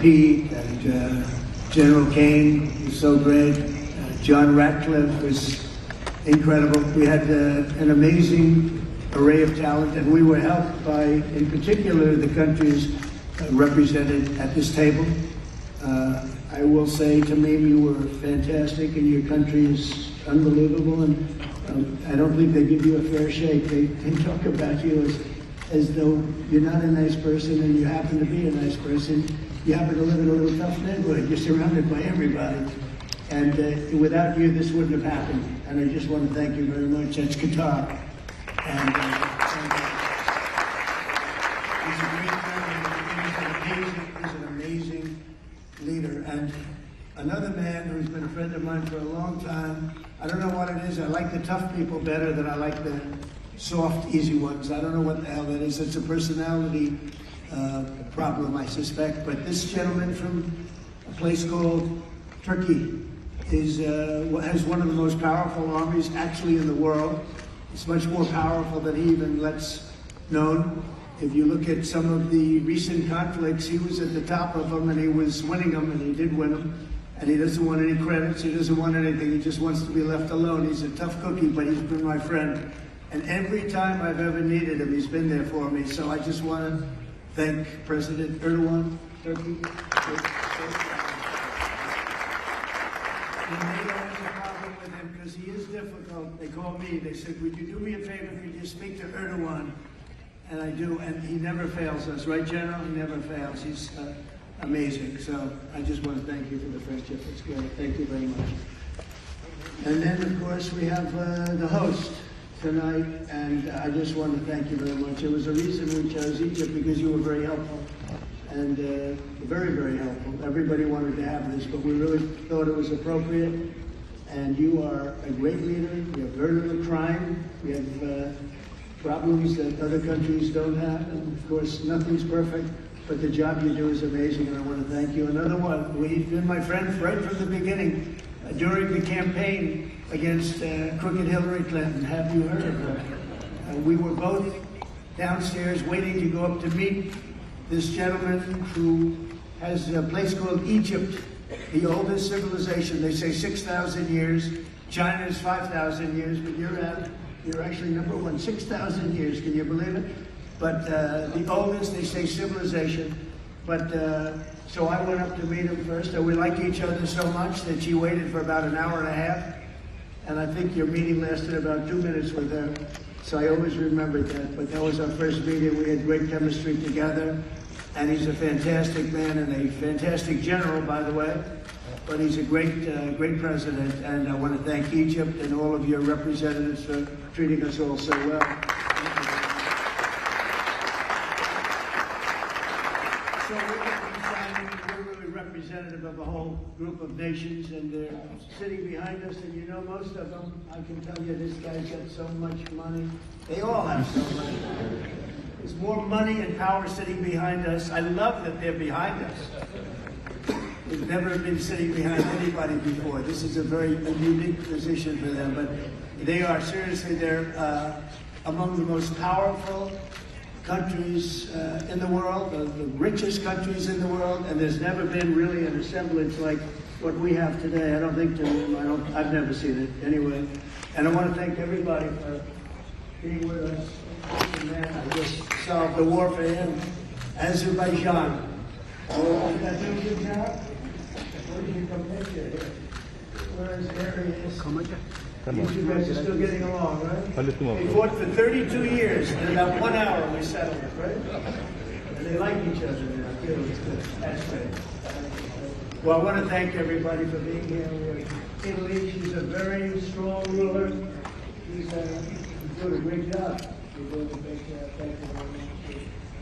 Pete and General Kane was so great. John Ratcliffe was incredible. We had an amazing array of talent, and we were helped by, in particular, the countries represented at this table. I will say, Tamim, you were fantastic, and your country is unbelievable, and I don't think they give you a fair shake. They talk about you as though you're not a nice person, and you happen to be a nice person. You happen to live in a little tough neighborhood. You're surrounded by everybody. And without you, this wouldn't have happened. And I just want to thank you very much. It's Qatar. And he's a great friend. He's an amazing leader. And another man who's been a friend of mine for a long time. I don't know what it is. I like the tough people better than I like the soft, easy ones. I don't know what the hell that is. It's a personality problem, I suspect. But this gentleman from a place called Turkey has one of the most powerful armies actually in the world. It's much more powerful than he even lets known. If you look at some of the recent conflicts, he was at the top of them and he was winning them, and he did win them. And he doesn't want any credits, he doesn't want anything, he just wants to be left alone. He's a tough cookie, but he's been my friend. And every time I've ever needed him, he's been there for me. So I just want to thank President Erdogan, Turkey. And they don't have a problem with him because he is difficult. They called me, they said, would you do me a favor, could you speak to Erdogan? And I do, and he never fails us, right, General? He never fails. He's amazing. So I just want to thank you for the friendship. It's great. Thank you very much. And then, of course, we have the host tonight, and I just want to thank you very much. There was a reason we chose Egypt, because you were very helpful, and very, very helpful. Everybody wanted to have this, but we really thought it was appropriate, and you are a great leader. You have very little crime. You have problems that other countries don't have, and of course, nothing's perfect, but the job you do is amazing, and I want to thank you. Another one, we've been my friend right from the beginning. During the campaign against crooked Hillary Clinton, have you heard of her? We were both downstairs waiting to go up to meet this gentleman who has a place called Egypt, the oldest civilization. They say 6,000 years. China is 5,000 years, but you're actually number one, 6,000 years. Can you believe it? But the oldest, they say, civilization. But so I went up to meet him first, and we like each other so much that she waited for about an hour and a half. And I think your meeting lasted about 2 minutes with her. So I always remembered that. But that was our first meeting. We had great chemistry together. And he's a fantastic man and a fantastic general, by the way. But he's a great president. And I want to thank Egypt and all of your representatives for treating us all so well. So we're really representative of a whole group of nations, and they're sitting behind us, and you know most of them. I can tell you this guy's got so much money. They all have so much money. There's more money and power sitting behind us. I love that they're behind us. We've never been sitting behind anybody before. This is a very unique position for them, but they are seriously, they're among the most powerful countries in the world, the richest countries in the world, and there's never been really an assemblage like what we have today. I don't think I've never seen it anyway. And I want to thank everybody for being with us. Man, I just solved the war for him. Azerbaijan. Oh, did that do a good job? Where did you come picture here? There he is. You guys are still getting along, right? We fought for 32 years. In about 1 hour we settled it, right? And they like each other now, too. It's good. That's great. Well, I want to thank everybody for being here. Italy, she's a very strong ruler. She's doing a great job. You're doing a great job. Thank you very much.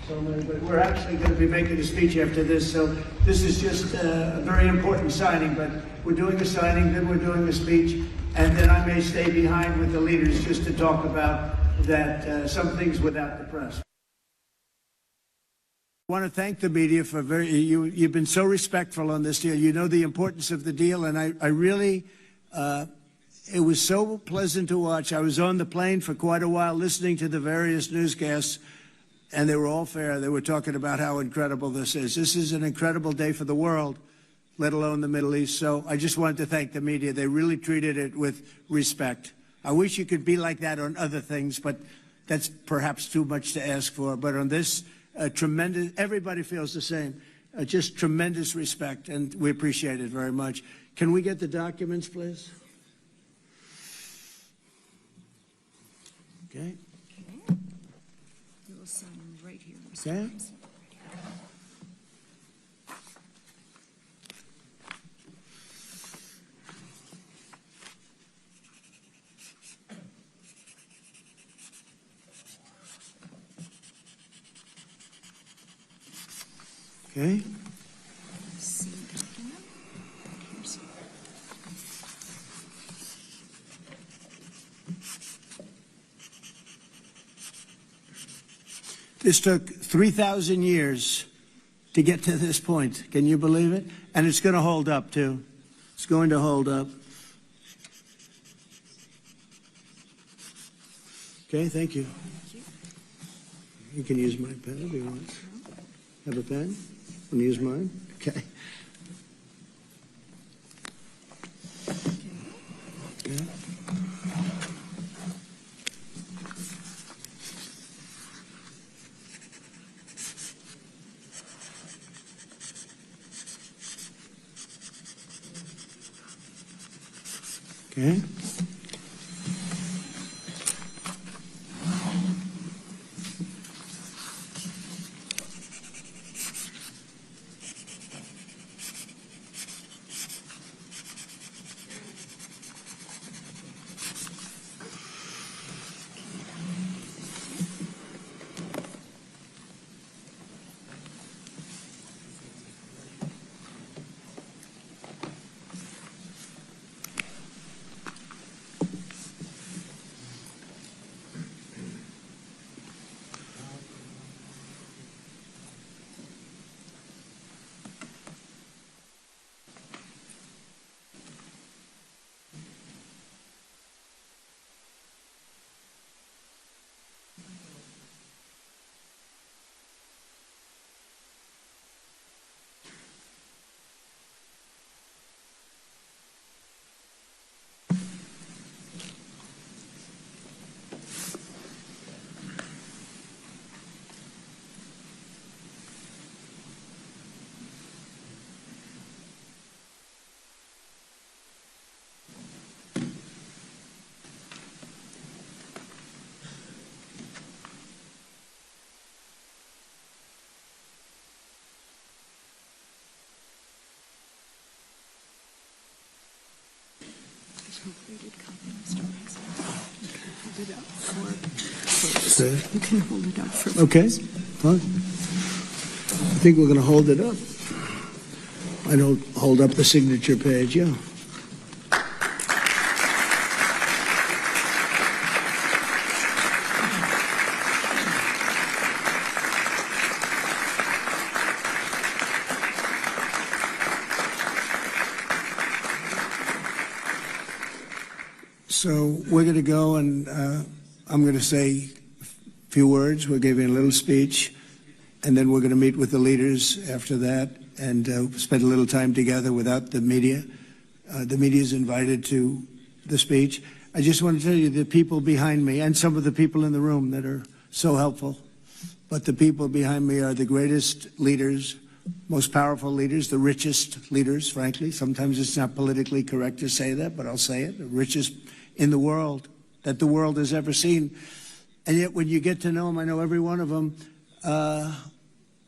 So many, but we're actually going to be making a speech after this, so this is just a very important signing, but we're doing a signing, then we're doing a speech, and then I may stay behind with the leaders just to talk about that, some things without the press. I want to thank the media for you've been so respectful on this deal. You know the importance of the deal, and I really, it was so pleasant to watch. I was on the plane for quite a while listening to the various newscasts. and they were all fair. They were talking about how incredible this is. This is an incredible day for the world, let alone the Middle East. So I just wanted to thank the media. They really treated it with respect. I wish you could be like that on other things, but that's perhaps too much to ask for. But on this, tremendous, everybody feels the same. Just tremendous respect, and we appreciate it very much. Can we get the documents, please? Okay. You will sign right here, Mr. Okay. President. Okay. Same document. Here's This took 3,000 years to get to this point. Can you believe it? And it's going to hold up, too. It's going to hold up. Okay, thank you. You can use my pen if you want. Have a pen? Want to use mine? Okay. Okay. Okay. completed copy, Mr. President. You can hold it up for Forbes. Okay, fine. I think we're going to hold it up. I don't hold up the signature page, yeah. So we're going to go and I'm going to say a few words. We'll give you a little speech, and then we're going to meet with the leaders after that and spend a little time together without the media. The media is invited to the speech. I just want to tell you the people behind me and some of the people in the room that are so helpful, but the people behind me are the greatest leaders, most powerful leaders, the richest leaders, frankly. Sometimes it's not politically correct to say that, but I'll say it, the richest in the world that the world has ever seen. And yet when you get to know them, I know every one of them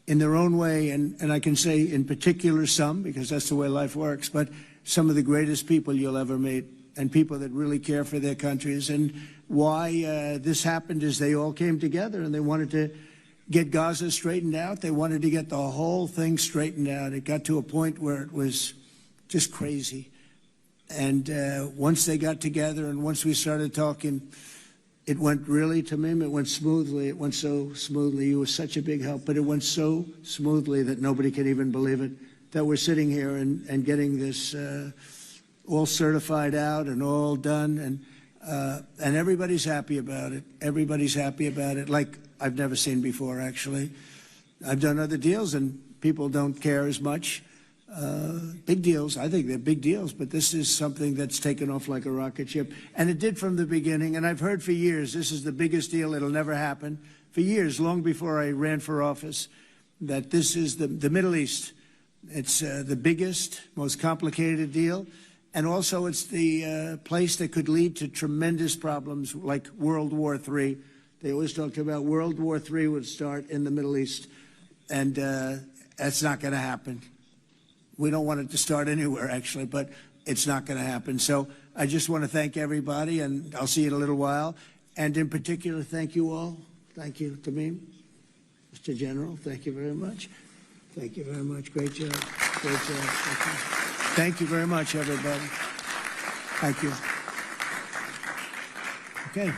in their own way, and I can say in particular some, because that's the way life works, but some of the greatest people you'll ever meet, and people that really care for their countries. And why this happened is they all came together and they wanted to get Gaza straightened out. They wanted to get the whole thing straightened out. It got to a point where it was just crazy. And once they got together and once we started talking, it went really, Tamim, it went smoothly. It went so smoothly. You were such a big help, but it went so smoothly that nobody can even believe it, that we're sitting here and getting this all certified out and all done. And And everybody's happy about it. Everybody's happy about it, like I've never seen before, actually. I've done other deals, and people don't care as much. Big deals, I think they're big deals, but this is something that's taken off like a rocket ship. And it did from the beginning, and I've heard for years, this is the biggest deal, it'll never happen. For years, long before I ran for office, that this is the Middle East. It's the biggest, most complicated deal. And also it's the place that could lead to tremendous problems like World War III. They always talked about World War III would start in the Middle East. And that's not going to happen. We don't want it to start anywhere, actually, but it's not going to happen. So I just want to thank everybody, and I'll see you in a little while. And in particular, thank you all. Thank you, Tamim. Mr. General, thank you very much. Thank you very much. Great job. Great job. Thank you very much, everybody. Thank you. Okay.